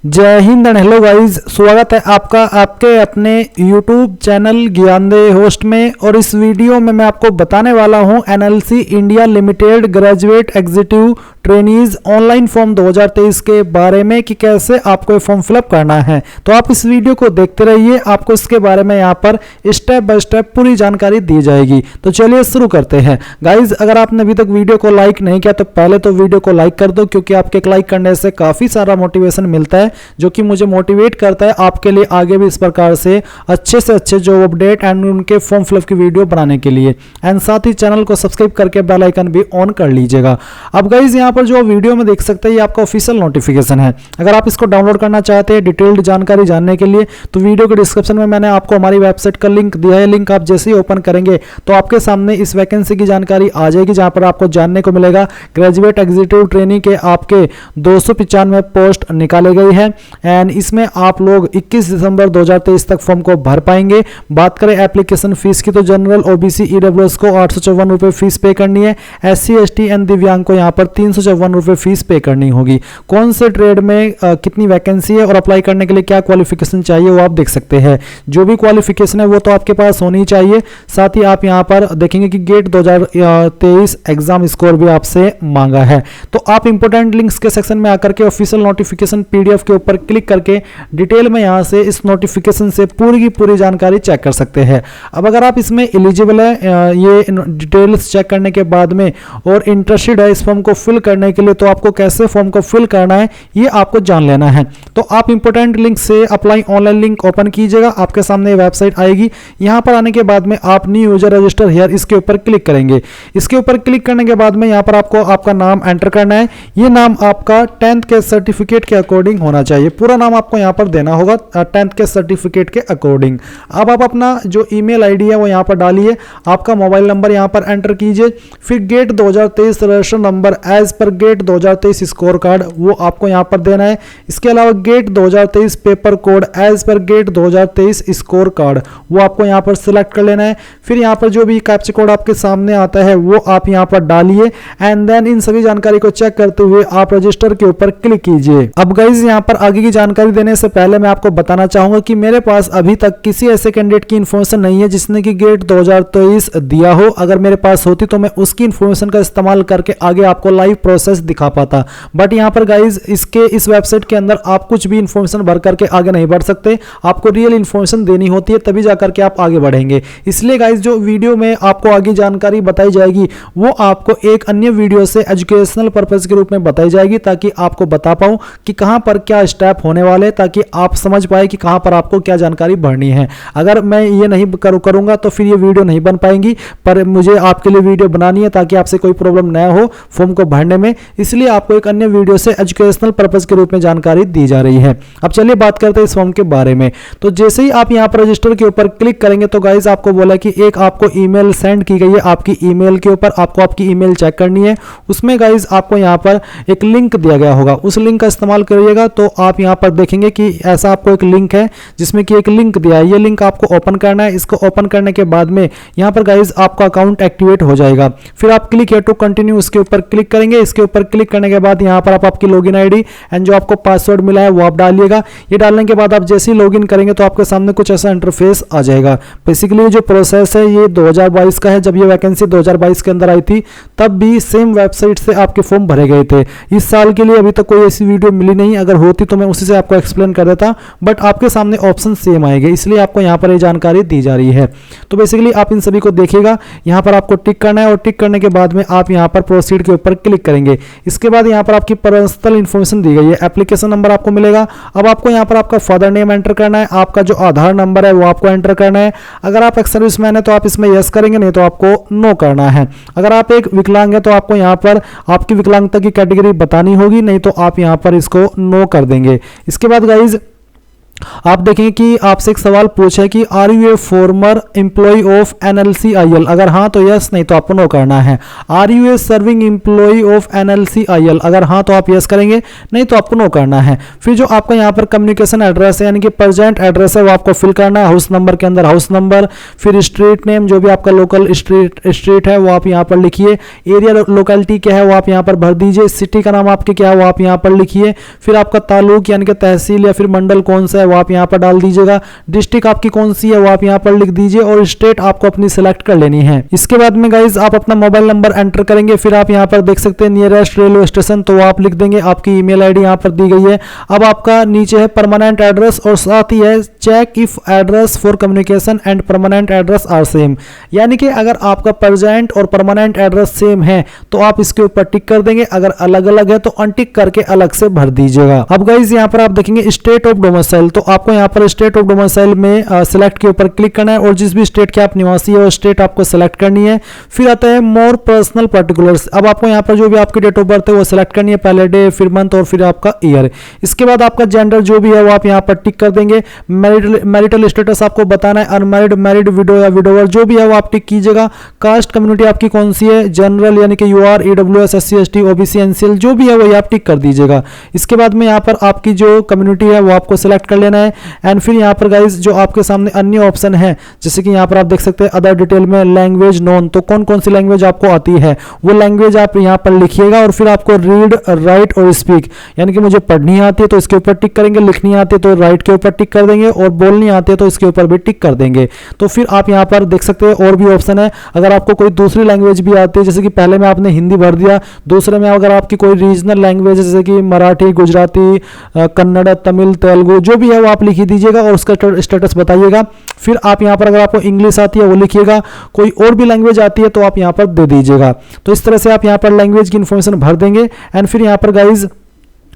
जय Hind and hello guys, स्वागत है आपका आपके अपने YouTube चैनल ज्ञानदे होस्ट में। और इस वीडियो में मैं आपको बताने वाला हूं NLC India limited graduate executive trainees online form 2023 के बारे में कि कैसे आपको फॉर्म फिलअप करना है। तो आप इस वीडियो को देखते रहिए, आपको इसके बारे में यहाँ पर स्टेप बाय स्टेप पूरी जानकारी दी जाएगी। तो चलिए शुरू करते हैं गाइज। अगर आपने अभी तक वीडियो को लाइक नहीं किया तो पहले तो वीडियो को लाइक कर दो, क्योंकि आपके एक लाइक करने से काफी सारा मोटिवेशन मिलता है, जो कि मुझे मोटिवेट करता है आपके लिए आगे भी इस प्रकार से अच्छे जॉब अपडेट एंड उनके फॉर्म फिलअप की वीडियो बनाने के लिए। एंड साथ ही चैनल को सब्सक्राइब करके बेल आइकन भी ऑन कर लीजिएगा। अब गाइज यहाँ पर जो वीडियो में देख सकते हैं, ये आपका ऑफिशियल नोटिफिकेशन है। अगर आप इसको डाउनलोड करना चाहते हैं डिटेल्ड जानकारी जानने के लिए, तो वीडियो के डिस्क्रिप्शन में मैंने आपको हमारी वेबसाइट का लिंक दिया है। लिंक आप जैसे ही ओपन करेंगे तो आपके सामने इस वैकेंसी की जानकारी आ जाएगी, जहां पर आपको जानने को मिलेगा ग्रेजुएट एग्जीक्यूटिव ट्रेनिंग के आपके 295 पोस्ट निकाले गई है। एंड इसमें आप लोग 21 दिसंबर 2023 तक फॉर्म को भर पाएंगे। बात करें एप्लीकेशन फीस की, तो जनरल OBC EWS को 854 रुपए फीस पे करनी है। SC ST एंड दिव्यांग को यहाँ पर 354 रुपए फीस पे करनी होगी। कौन से ट्रेड में कितनी वैकेंसी है और अप्लाई करने के लिए क्या क्वालिफिकेशन चाहिए वो आप देख सकते हैं। जो भी क्वालिफिकेशन है वो तो आपके पास होनी चाहिए। साथ ही आप यहाँ पर देखेंगे कि गेट 2023 एग्जाम स्कोर भी आपसे मांगा है। तो आप इंपोर्टेंट लिंक्स के सेक्शन में आकर के ऑफिशियल नोटिफिकेशन PDF के ऊपर क्लिक करके डिटेल में यहां से इस नोटिफिकेशन से पूरी की पूरी जानकारी चेक कर सकते हैं। अब अगर आप इसमें एलिजिबल है ये डिटेल्स चेक करने के बाद में और इंटरेस्टेड है इस फॉर्म को फिल करने के लिए, तो आपको कैसे फॉर्म को फिल करना है ये आपको जान लेना है। तो आप इंपोर्टेंट लिंक से अप्लाई ऑनलाइन लिंक ओपन कीजिएगा, आपके सामने वेबसाइट आएगी। यहां पर आने के बाद में आप न्यू यूजर रजिस्टर हियर इसके ऊपर क्लिक करेंगे। इसके ऊपर क्लिक करने के बाद में यहां पर आपको आपका नाम एंटर करना है। ये नाम आपका 10th के सर्टिफिकेट के अकॉर्डिंग होना चाहिए। पूरा नाम आपको यहां पर देना होगा 10th के सर्टिफिकेट के अकॉर्डिंग। अब आप अपना जो ईमेल आईडी है वो यहां पर डालिए, आपका मोबाइल नंबर यहां पर एंटर कीजिए, फिर गेट 2023 रजिस्टर नंबर एज पर गेट 2023 स्कोर कार्ड वो आपको यहां पर देना है। इसके अलावा गेट 2023 पेपर कोड एज पर गेट 2023 स्कोर कार्ड वो आपको यहां पर सिलेक्ट कर लेना है। फिर यहां पर जो भी कैप्चा कोड आपके सामने आता है वो आप यहां पर डालिए एंड देन इन सभी जानकारी को चेक करते हुए आप रजिस्टर के ऊपर क्लिक कीजिए। अब गाइस यहां पर आगे की जानकारी देने से पहले मैं आपको बताना चाहूंगा कि मेरे पास अभी तक किसी ऐसे कैंडिडेट की इन्फॉर्मेशन नहीं है जिसने कि गेट 2023 दिया हो। अगर मेरे पास होती तो मैं उसकी इन्फॉर्मेशन का इस्तेमाल करके आगे आपको लाइव प्रोसेस दिखा पाता। बट यहां पर गाइज इस वेबसाइट के अंदर आप कुछ भी इन्फॉर्मेशन भर करके आगे नहीं बढ़ सकते। आपको रियल इन्फॉर्मेशन देनी होती है, तभी जाकर के आप आगे बढ़ेंगे। इसलिए गाइज जो वीडियो में आपको आगे जानकारी बताई जाएगी वो आपको एक अन्य वीडियो से एजुकेशनल पर्पज के रूप में बताई जाएगी, ताकि आपको बता पाऊं कि कहां पर क्या स्टेप होने वाले, ताकि आप समझ पाए कि कहां पर आपको क्या जानकारी भरनी है। अगर मैं ये नहीं करूंगा तो फिर ये वीडियो नहीं बन पाएंगी, पर मुझे आपके लिए वीडियो बनानी है ताकि आपसे कोई प्रॉब्लम न हो फॉर्म को भरने में। इसलिए आपको एक अन्य वीडियो से एजुकेशनल पर्पज के रूप में जानकारी दी जा रही है। अब चलिए बात करते हैं इस फॉर्म के बारे में। तो जैसे ही आप यहां पर रजिस्टर के ऊपर क्लिक करेंगे तो गाइज आपको बोला कि एक आपको ईमेल सेंड की गई है। आपकी ईमेल के ऊपर आपको आपकी ईमेल चेक करनी है। उसमें गाइज आपको यहां पर एक लिंक दिया गया होगा, उस लिंक का इस्तेमाल करिएगा। तो आप यहां पर देखेंगे कि ऐसा आपको एक लिंक है जिसमें कि एक लिंक दिया है। ये लिंक आपको ओपन करना है। इसको ओपन करने के बाद में यहां पर गाइज आपका अकाउंट एक्टिवेट हो जाएगा। फिर आप क्लिक हियर टू कंटिन्यू इसके ऊपर क्लिक करेंगे। इसके ऊपर क्लिक करने के बाद यहां पर आप आपकी लॉगिन आईडी एंड जो आपको पासवर्ड मिला है वो आप डालिएगा। ये डालने के बाद आप जैसे ही लॉगिन करेंगे तो आपके सामने कुछ ऐसा इंटरफेस आ जाएगा। बेसिकली जो प्रोसेस है ये 2022 का है। जब ये वैकेंसी 2022 के अंदर आई थी तब भी सेम वेबसाइट से आपके फॉर्म भरे गए थे। इस साल के लिए अभी तक कोई ऐसी वीडियो मिली नहीं, अगर होती तो मैं उसी से आपको एक्सप्लेन कर देता, बट आपके सामने ऑप्शन सेम आएंगे, इसलिए आपको यहाँ पर ये जानकारी दी जा रही है। तो बेसिकली आप इन सभी को देखिएगा, यहाँ पर आपको टिक करना है और टिक करने के बाद में आप यहाँ पर प्रोसीड के ऊपर क्लिक करेंगे। इसके बाद यहाँ पर आपकी पर्सनल इन्फॉर्मेशन दी गई है। एप्लीकेशन नंबर आपको मिलेगा। अब आपको यहाँ पर आपका फादर नेम एंटर करना है, आपका जो आधार नंबर है वो आपको एंटर करना है। अगर आप एक सर्विसमैन है तो आप इसमें यस करेंगे, नहीं तो आपको नो करना है। अगर आप एक विकलांग है तो आपको यहाँ पर आपकी विकलांगता की कैटेगरी बतानी होगी, नहीं तो आप यहाँ पर इसको नो कर देंगे। इसके बाद गाइज आप देखेंगे कि आपसे एक सवाल पूछा है कि are you a former employee of NLCIL, अगर हाँ तो यस, नहीं तो आपको नो करना है। Are you a serving employee of NLCIL, अगर हाँ तो आप यस करेंगे, नहीं तो आपको नो करना है। फिर जो आपका यहाँ पर कम्युनिकेशन एड्रेस है यानी कि प्रेजेंट एड्रेस है वो आपको फिल करना है। हाउस नंबर के अंदर हाउस नंबर, फिर स्ट्रीट नेम जो भी आपका लोकल स्ट्रीट है वो आप यहाँ पर लिखिए। एरिया लोकेलिटी क्या है वो आप यहाँ पर भर दीजिए। सिटी का नाम आपके क्या है वो आप यहाँ पर लिखिए। फिर आपका तालुक यानी कि तहसील या फिर मंडल कौन सा है वो आप यहाँ पर डाल दीजिएगा। डिस्ट्रिक्ट आपकी कौन सी है वो आप यहाँ पर लिख दीजिए और स्टेट आपको अपनी सिलेक्ट कर लेनी है। इसके बाद में गाइज आप अपना मोबाइल नंबर एंटर करेंगे। फिर आप यहाँ पर देख सकते हैं नियरेस्ट रेलवे स्टेशन, तो आप लिख देंगे। आपकी ईमेल आईडी यहाँ पर दी गई है। अब आपका नीचे है परमानेंट एड्रेस और साथ ही है check if address for communication and permanent address are same, यानी कि अगर आपका प्रेजेंट और परमानेंट एड्रेस सेम है तो आप इसके ऊपर टिक कर देंगे, अगर अलग अलग है तो अनटिक करके अलग से भर दीजिएगा। अब गाइज यहाँ पर आप देखेंगे स्टेट ऑफ डोमिसाइल, तो आपको यहाँ पर स्टेट ऑफ डोमिसाइल में सिलेक्ट के ऊपर क्लिक करना है और जिस भी स्टेट के आप निवासी है वो स्टेट आपको सिलेक्ट करनी है। फिर आता है मोर पर्सनल पर्टिकुलर्स, अब आपको यहाँ पर जो भी आपकी डेट ऑफ बर्थ है वो सिलेक्ट करनी है, पहले डे फिर मंथ और फिर आपका ईयर। इसके बाद आपका जेंडर जो भी है वो आप यहाँ पर टिक कर देंगे। मैरिटल स्टेटस आपको बताना है, अनमैरिड, मैरिड, विडो या विडोवर जो भी है वो आप टिक कीजिएगा। कास्ट कम्युनिटी आपकी कौन सी है, जनरल यानी कि UR, EWS, SC ST OBC NCL जो भी है वो आप टिक कर दीजिएगा। इसके बाद में यहाँ पर आपकी जो कम्युनिटी है वो आपको सिलेक्ट कर लेना है। एंड फिर यहाँ पर गाइज जो आपके सामने अन्य ऑप्शन है जैसे कि यहाँ पर आप देख सकते हैं अदर डिटेल में लैंग्वेज नोन, तो कौन कौन सी लैंग्वेज आपको आती है वो लैंग्वेज आप यहाँ पर लिखिएगा। और फिर आपको रीड, राइट और स्पीक यानी कि मुझे पढ़नी आती है तो इसके ऊपर टिक करेंगे, लिखनी आती है तो राइट के ऊपर टिक कर देंगे और बोलनी आती है तो इसके ऊपर भी टिक कर देंगे। तो फिर आप यहाँ पर देख सकते हैं और भी ऑप्शन है, अगर आपको कोई दूसरी लैंग्वेज भी आती है जैसे कि पहले में आपने हिंदी भर दिया, दूसरे में अगर आपकी कोई रीजनल लैंग्वेज जैसे कि मराठी, गुजराती, कन्नड़, तमिल, तेलुगु जो भी है वो आप लिख दीजिएगा और उसका स्टेटस बताइएगा। फिर आप यहाँ पर अगर आपको इंग्लिश आती है वो लिखिएगा, कोई और भी लैंग्वेज आती है तो आप यहाँ पर दे दीजिएगा। तो इस तरह से आप यहाँ पर लैंग्वेज की इन्फॉर्मेशन भर देंगे। एंड फिर यहाँ पर गाइज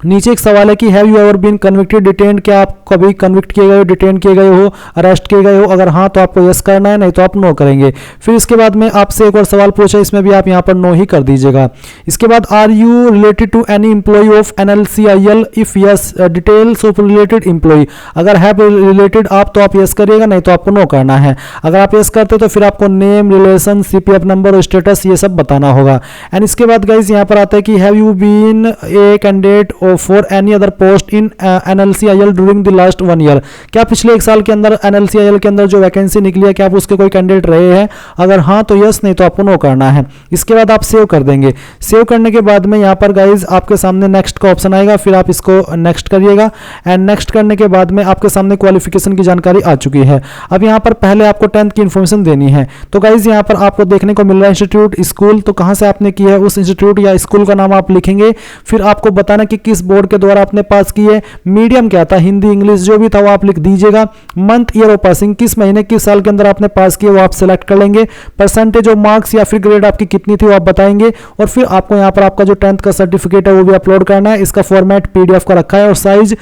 नीचे एक सवाल है कि have you ever been convicted, detained, क्या आप कभी कन्विक्ट किए गए हो, डिटेन किए गए हो, अरेस्ट किए गए हो, अगर हाँ तो आपको यस करना है, नहीं तो आप नो करेंगे। फिर इसके बाद में आपसे एक और सवाल पूछा, इसमें भी आप यहाँ पर नो ही कर दीजिएगा। इसके बाद are you related to any employee of NLCIL, if yes details of related employee, अगर है रिलेटेड आप तो आप यस करिएगा, नहीं तो आपको नो करना है। अगर आप यस करते तो फिर आपको नेम, रिलेशन, CPF नंबर और स्टेटस ये सब बताना होगा। एंड इसके बाद गाइज यहाँ पर आता है कि have you been a candidate for any other post in NLCIL during the last 1 year, क्या पिछले 1 साल के अंदर NLCIL के अंदर जो वैकेंसी निकली है क्या आप उसके कोई कैंडिडेट रहे हैं, अगर हाँ तो यस, नहीं तो आपको नो करना है। इसके बाद आप सेव कर देंगे। सेव करने के बाद में यहाँ पर गाइज आपके सामने नेक्स्ट का ऑप्शन आएगा, फिर आप इसको नेक्स्ट करिएगा। एंड नेक्स्ट करने के बाद में आपके सामने क्वालिफिकेशन की जानकारी आ चुकी है। अब यहाँ पर पहले आपको 10th की इन्फॉर्मेशन देनी है। तो गाइज यहाँ पर आपको देखने को मिल रहा है इंस्टीट्यूट, स्कूल, तो कहाँ से आपने किया है उस इंस्टीट्यूट या स्कूल का नाम आप लिखेंगे। फिर आपको बताना कि किस बोर्ड के द्वारा आपने पास की है, मीडियम क्या था, हिंदी, इंग्लिश जो भी था वो आप लिख दीजिएगा। मंथ, ईयर ऑफ पासिंग, किस महीने किस साल के अंदर आपने पास किया वो आप सिलेक्ट कर लेंगे। परसेंटेज ऑफ मार्क्स या फिर ग्रेड आपकी कितनी थी वो आप बताएंगे। और फिर आपको यहाँ पर आपका जो 10th का सर्टिफिकेट है वो भी अपलोड करना है। इसका फॉर्मेट PDF का रखा है और साइज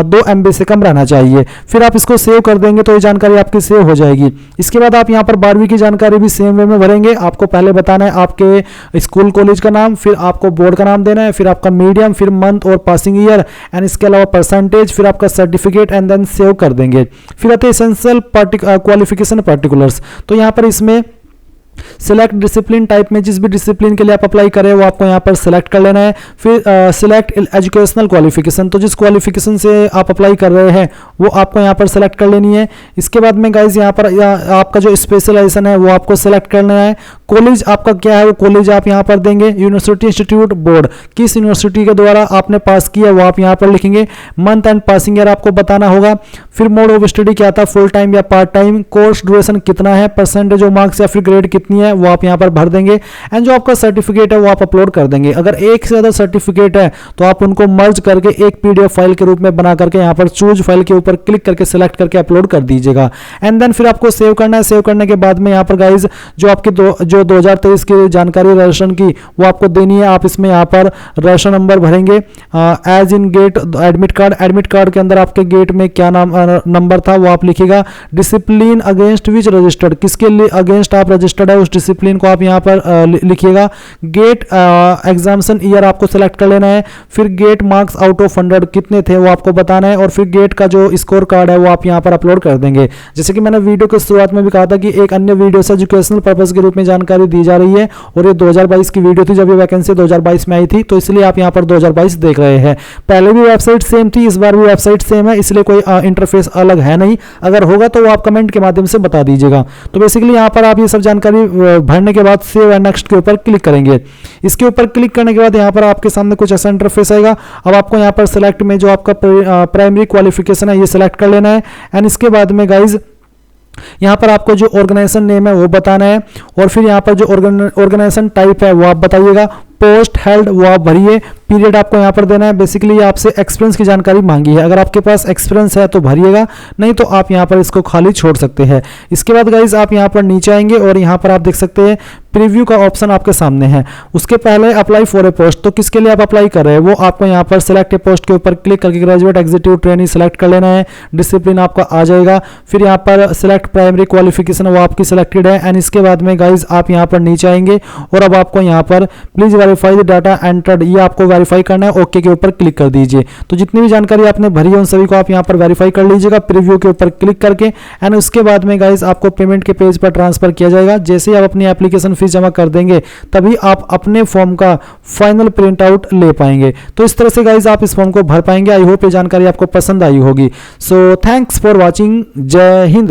2 MB से कम रहना चाहिए। फिर आप इसको सेव कर देंगे तो ये जानकारी आपकी सेव हो जाएगी। इसके बाद आप यहाँ पर 12वीं की जानकारी भी सेम वे में भरेंगे। आपको पहले बताना है आपके स्कूल कॉलेज का नाम, फिर आपको बोर्ड का नाम देना है, फिर आपका मीडियम, फिर मंथ और पासिंग ईयर, एंड इसके अलावा परसेंटेज, फिर आपका सर्टिफिकेट एंड देन सेव कर देंगे। फिर आते हैं एसेंशियल क्वालिफिकेशन पर्टिकुलर्स, तो यहाँ पर इसमें सिलेक्ट डिसिप्लिन टाइप में जिस भी डिसिप्लिन के लिए आप अप्लाई करें वो आपको यहाँ पर सिलेक्ट कर लेना है। फिर सिलेक्ट एजुकेशनल क्वालिफिकेशन, तो जिस क्वालिफिकेशन से आप अप्लाई कर रहे हैं वो आपको यहाँ पर सिलेक्ट कर लेनी है। इसके बाद में गाइज यहाँ पर आपका जो स्पेशलाइजेशन है वो आपको सिलेक्ट करना है। कॉलेज आपका क्या है वो कॉलेज आप यहाँ पर देंगे। यूनिवर्सिटी, इंस्टीट्यूट, बोर्ड, किस यूनिवर्सिटी के द्वारा आपने पास किया वो आप यहाँ पर लिखेंगे। मंथ एंड पासिंग ईयर आपको बताना होगा। फिर मोड ऑफ स्टडी क्या था, फुल टाइम या पार्ट टाइम, कोर्स ड्यूरेशन कितना है, परसेंटेज ऑफ मार्क्स या फिर ग्रेड कितनी है वो आप यहाँ पर भर देंगे। एंड जो आपका सर्टिफिकेट है वो आप अपलोड कर देंगे। अगर एक से ज्यादा सर्टिफिकेट है तो आप उनको मर्ज करके एक PDF फाइल के रूप में बना करके यहाँ पर चूज फाइल के ऊपर क्लिक करके सिलेक्ट करके अपलोड कर दीजिएगा। एंड देन फिर आपको सेव करना है। सेव करने के बाद में यहाँ पर गाइज जो आपकी जो 2023 की जानकारी राशन की वो आपको देनी है। आप इसमें यहाँ पर राशन नंबर भरेंगे as in GATE admit card. Admit card के अंदर आपके गेट में क्या नंबर था वो आप लिखिएगा। डिसिप्लिन अगेंस्ट विच रजिस्टर्ड, किसके लिए अगेंस्ट आप रजिस्टर्ड है उस डिसिप्लिन को आप यहाँ पर लिखिएगा। गेट एग्जामिनेशन ईयर आपको सेलेक्ट कर लेना है, फिर गेट मार्क्स आउट ऑफ 100 कितने थे वो आपको बताना है, और फिर गेट का जो स्कोर कार्ड है वो आप यहाँ पर अपलोड कर देंगे। जैसे कि मैंने वीडियो के शुरुआत में भी कहा था कि एक अन्य वीडियो से एजुकेशनल पर्पस के रूप में जानकारी दी जा रही है, और ये 2022 की वीडियो थी जब ये वैकेंसी 2022 में आई थी, तो इसलिए आप यहाँ पर 2022 देख रहे हैं। पहले भी वेबसाइट सेम थी, इस बार भी वेबसाइट सेम है, इसलिए कोई इंटरफेस अलग है नहीं। अगर होगा तो वो आप कमेंट के माध्यम से बता दीजिएगा। तो बेसिकली यहाँ पर आप ये सब जानकारी भरने के बाद सेव एंड नेक्स्ट के ऊपर क्लिक करेंगे। इसके ऊपर क्लिक करने के बाद यहाँ पर आपके सामने कुछ ऐसा इंटरफेस आएगा। अब आपको यहाँ पर सेलेक्ट में जो आपका प्राइमरी क्वालिफिकेशन है ये सेलेक्ट कर लेना है, एंड इसके बाद में गाइज यहाँ पर आपको जो ऑर्गेनाइजेशन नेम है वो बताना है, और फिर यहाँ पर जो ऑर्गेनाइजेशन टाइप है वो आप बताइएगा। पोस्ट हेल्ड वो आप भरिए, पीरियड आपको यहाँ पर देना है। बेसिकली ये आपसे एक्सपीरियंस की जानकारी मांगी है, अगर आपके पास एक्सपीरियंस है तो भरिएगा, नहीं तो आप यहाँ पर इसको खाली छोड़ सकते हैं। इसके बाद गाइज आप यहाँ पर नीचे आएंगे और यहाँ पर आप देख सकते हैं प्रीव्यू का ऑप्शन आपके सामने है। उसके पहले अप्लाई फॉर ए पोस्ट, तो किसके लिए आप अप्लाई कर रहे हैं वो आपको यहाँ पर सिलेक्ट ए पोस्ट के ऊपर क्लिक करके ग्रेजुएट एग्जीक्यूटिव ट्रेनी सेलेक्ट कर लेना है। डिसिप्लिन आपका आ जाएगा, फिर यहाँ पर सिलेक्ट प्राइमरी क्वालिफिकेशन वो आपकी सिलेक्टेड है, एंड इसके बाद में गाइज आप यहाँ पर नीचे आएंगे और अब आपको यहाँ पर please verify the data entered, ये आपको वेरीफाई करना है। ओके के ऊपर क्लिक कर दीजिए। तो जितनी भी जानकारी आपने भरी है उन सभी को आप यहाँ पर वेरीफाई कर लीजिएगा प्रीव्यू के ऊपर क्लिक करके, एंड उसके बाद में गाइज आपको पेमेंट के पेज पर ट्रांसफर किया जाएगा। जैसे ही आप अपनी एप्लीकेशन फीस जमा कर देंगे तभी आप अपने फॉर्म का फाइनल प्रिंट आउट ले पाएंगे। तो इस तरह से गाइज आप इस फॉर्म को भर पाएंगे। आई होप ये जानकारी आपको पसंद आई होगी। So thanks for watching. जय हिंद।